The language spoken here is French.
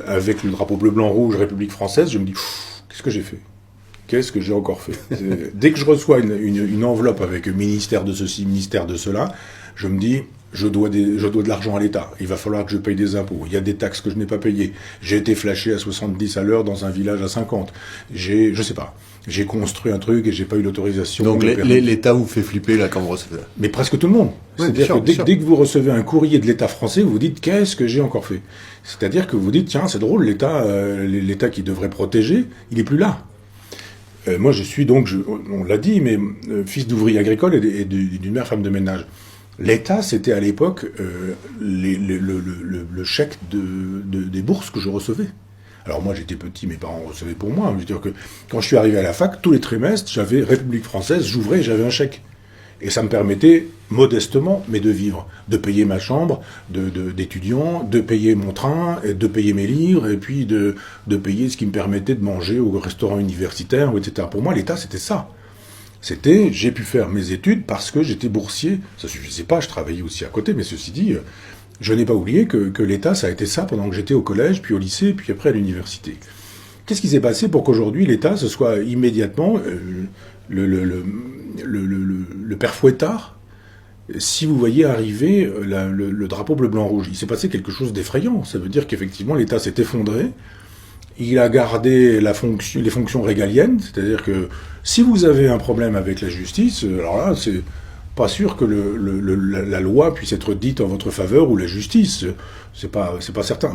avec le drapeau bleu-blanc-rouge République française, je me dis, qu'est-ce que j'ai fait? Qu'est-ce que j'ai encore fait? Dès que je reçois une enveloppe avec ministère de ceci, ministère de cela, je me dis, je dois de l'argent à l'État. Il va falloir que je paye des impôts. Il y a des taxes que je n'ai pas payées. J'ai été flashé à 70 à l'heure dans un village à 50. Je sais pas. J'ai construit un truc et j'ai pas eu l'autorisation. Donc l'État vous fait flipper là quand vous recevez. Mais presque tout le monde. Oui, C'est-à-dire que dès que vous recevez un courrier de l'État français, vous vous dites, qu'est-ce que j'ai encore fait? C'est-à-dire que vous vous dites, tiens, c'est drôle, l'État qui devrait protéger, il est plus là. Moi, je suis donc, on l'a dit, mais fils d'ouvrier agricole et d'une mère femme de ménage. L'État, c'était à l'époque le chèque des bourses que je recevais. Alors moi, j'étais petit, mes parents recevaient pour moi. Je veux dire que quand je suis arrivé à la fac, tous les trimestres, j'avais République française, j'ouvrais et j'avais un chèque. Et ça me permettait, modestement, mais de vivre, de payer ma chambre d'étudiant, de payer mon train, de payer mes livres, et puis de payer ce qui me permettait de manger au restaurant universitaire, etc. Pour moi, l'État, c'était ça. C'était, j'ai pu faire mes études parce que j'étais boursier. Ça suffisait pas, je travaillais aussi à côté, mais ceci dit, je n'ai pas oublié que l'État, ça a été ça pendant que j'étais au collège, puis au lycée, puis après à l'université. Qu'est-ce qui s'est passé pour qu'aujourd'hui, l'État, ce soit immédiatement le père Fouettard, si vous voyez arriver le drapeau bleu-blanc-rouge? Il s'est passé quelque chose d'effrayant. Ça veut dire qu'effectivement, l'État s'est effondré. Il a gardé les fonctions régaliennes, c'est-à-dire que si vous avez un problème avec la justice, alors là, c'est pas sûr que la loi puisse être dite en votre faveur ou la justice, c'est pas certain.